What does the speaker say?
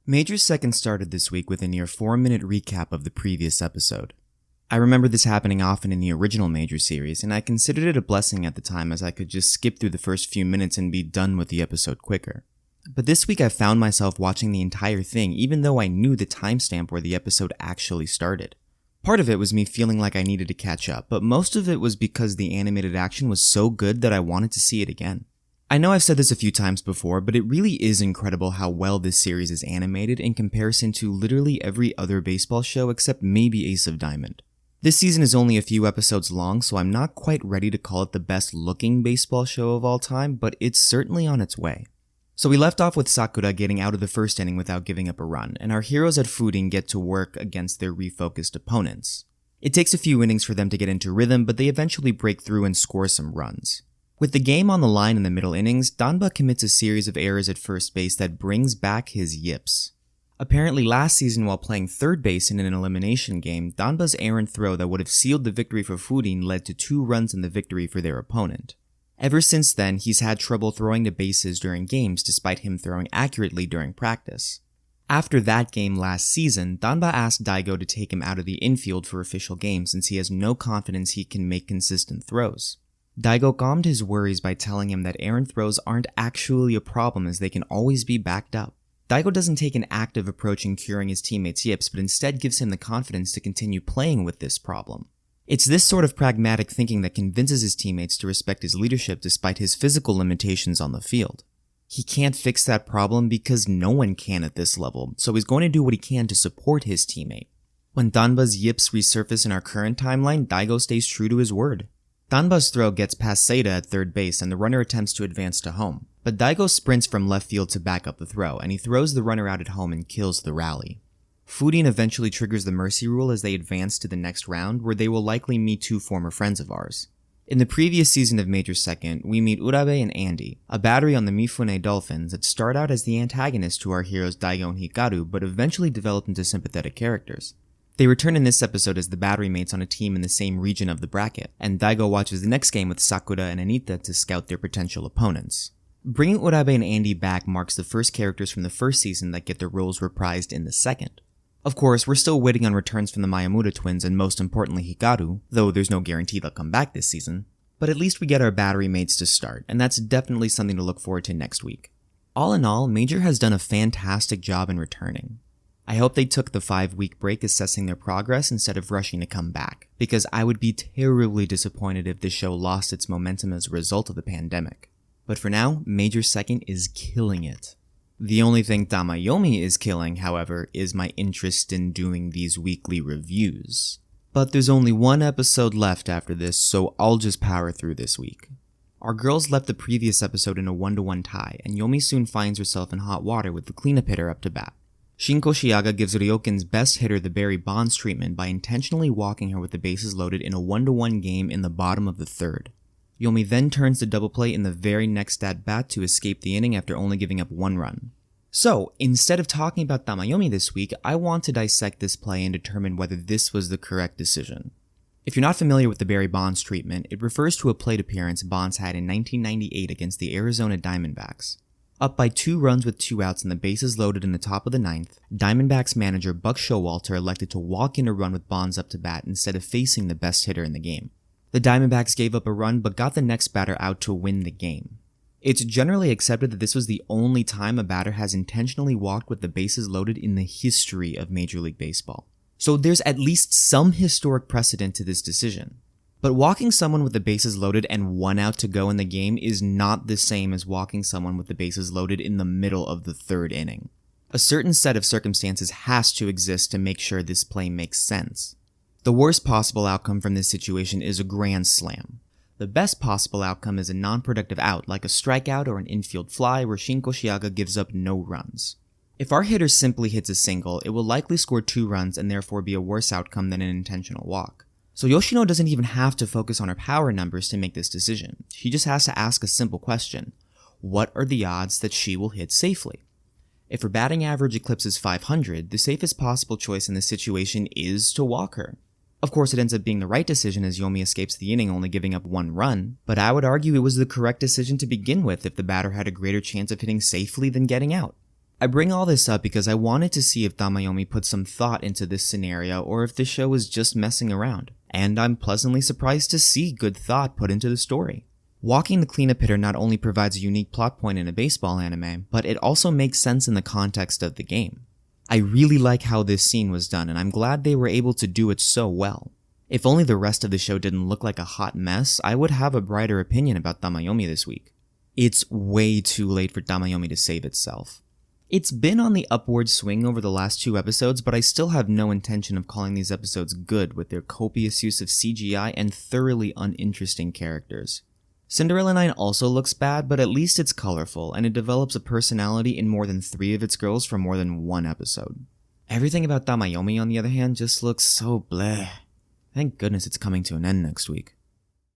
Major's second started this week with a near 4-minute recap of the previous episode. I remember this happening often in the original Major series, and I considered it a blessing at the time as I could just skip through the first few minutes and be done with the episode quicker. But this week I found myself watching the entire thing even though I knew the timestamp where the episode actually started. Part of it was me feeling like I needed to catch up, but most of it was because the animated action was so good that I wanted to see it again. I know I've said this a few times before, but it really is incredible how well this series is animated in comparison to literally every other baseball show except maybe Ace of Diamond. This season is only a few episodes long, so I'm not quite ready to call it the best looking baseball show of all time, but it's certainly on its way. So we left off with Sakura getting out of the first inning without giving up a run, and our heroes at Fudin get to work against their refocused opponents. It takes a few innings for them to get into rhythm, but they eventually break through and score some runs. With the game on the line in the middle innings, Danba commits a series of errors at first base that brings back his yips. Apparently last season while playing third base in an elimination game, Danba's errant throw that would have sealed the victory for Fudin led to 2 runs in the victory for their opponent. Ever since then, he's had trouble throwing the bases during games despite him throwing accurately during practice. After that game last season, Danba asked Daigo to take him out of the infield for official games since he has no confidence he can make consistent throws. Daigo calmed his worries by telling him that errant throws aren't actually a problem as they can always be backed up. Daigo doesn't take an active approach in curing his teammates' yips, but instead gives him the confidence to continue playing with this problem. It's this sort of pragmatic thinking that convinces his teammates to respect his leadership despite his physical limitations on the field. He can't fix that problem because no one can at this level, so he's going to do what he can to support his teammate. When Danba's yips resurface in our current timeline, Daigo stays true to his word. Danba's throw gets past Seita at third base and the runner attempts to advance to home, but Daigo sprints from left field to back up the throw, and he throws the runner out at home and kills the rally. Fudin eventually triggers the mercy rule as they advance to the next round, where they will likely meet 2 former friends of ours. In the previous season of Major Second, we meet Urabe and Andy, a battery on the Mifune Dolphins that start out as the antagonists to our heroes Daigo and Hikaru, but eventually develop into sympathetic characters. They return in this episode as the battery mates on a team in the same region of the bracket, and Daigo watches the next game with Sakura and Anita to scout their potential opponents. Bringing Urabe and Andy back marks the first characters from the first season that get their roles reprised in the second. Of course, we're still waiting on returns from the Miyamoto twins and most importantly Hikaru, though there's no guarantee they'll come back this season. But at least we get our battery mates to start, and that's definitely something to look forward to next week. All in all, Major has done a fantastic job in returning. I hope they took the 5-week break assessing their progress instead of rushing to come back, because I would be terribly disappointed if this show lost its momentum as a result of the pandemic. But for now, Major Second is killing it. The only thing Tamayomi is killing, however, is my interest in doing these weekly reviews. But there's only 1 episode left after this, so I'll just power through this week. Our girls left the previous episode in a 1-1 tie, and Yomi soon finds herself in hot water with the cleanup hitter up to bat. Shinko Shiaga gives Ryoken's best hitter the Barry Bonds treatment by intentionally walking her with the bases loaded in a 1-1 game in the bottom of the 3rd. Yomi then turns to double play in the very next at-bat to escape the inning after only giving up 1 run. So, instead of talking about Tamayomi this week, I want to dissect this play and determine whether this was the correct decision. If you're not familiar with the Barry Bonds treatment, it refers to a plate appearance Bonds had in 1998 against the Arizona Diamondbacks. Up by 2 runs with 2 outs and the bases loaded in the top of the 9th, Diamondbacks manager Buck Showalter elected to walk in a run with Bonds up to bat instead of facing the best hitter in the game. The Diamondbacks gave up a run but got the next batter out to win the game. It's generally accepted that this was the only time a batter has intentionally walked with the bases loaded in the history of Major League Baseball. So there's at least some historic precedent to this decision. But walking someone with the bases loaded and 1 out to go in the game is not the same as walking someone with the bases loaded in the middle of the 3rd inning. A certain set of circumstances has to exist to make sure this play makes sense. The worst possible outcome from this situation is a grand slam. The best possible outcome is a non-productive out like a strikeout or an infield fly where Shinko Shiaga gives up no runs. If our hitter simply hits a single, it will likely score 2 runs and therefore be a worse outcome than an intentional walk. So Yoshino doesn't even have to focus on her power numbers to make this decision. She just has to ask a simple question. What are the odds that she will hit safely? If her batting average eclipses 500, the safest possible choice in this situation is to walk her. Of course, it ends up being the right decision as Yomi escapes the inning only giving up 1 run, but I would argue it was the correct decision to begin with if the batter had a greater chance of hitting safely than getting out. I bring all this up because I wanted to see if Tamayomi put some thought into this scenario or if the show was just messing around, and I'm pleasantly surprised to see good thought put into the story. Walking the cleanup hitter not only provides a unique plot point in a baseball anime, but it also makes sense in the context of the game. I really like how this scene was done, and I'm glad they were able to do it so well. If only the rest of the show didn't look like a hot mess, I would have a brighter opinion about Tamayomi this week. It's way too late for Tamayomi to save itself. It's been on the upward swing over the last 2 episodes, but I still have no intention of calling these episodes good with their copious use of CGI and thoroughly uninteresting characters. Cinderella 9 also looks bad, but at least it's colorful, and it develops a personality in more than 3 of its girls for more than 1 episode. Everything about Tamayomi, on the other hand, just looks so bleh. Thank goodness it's coming to an end next week.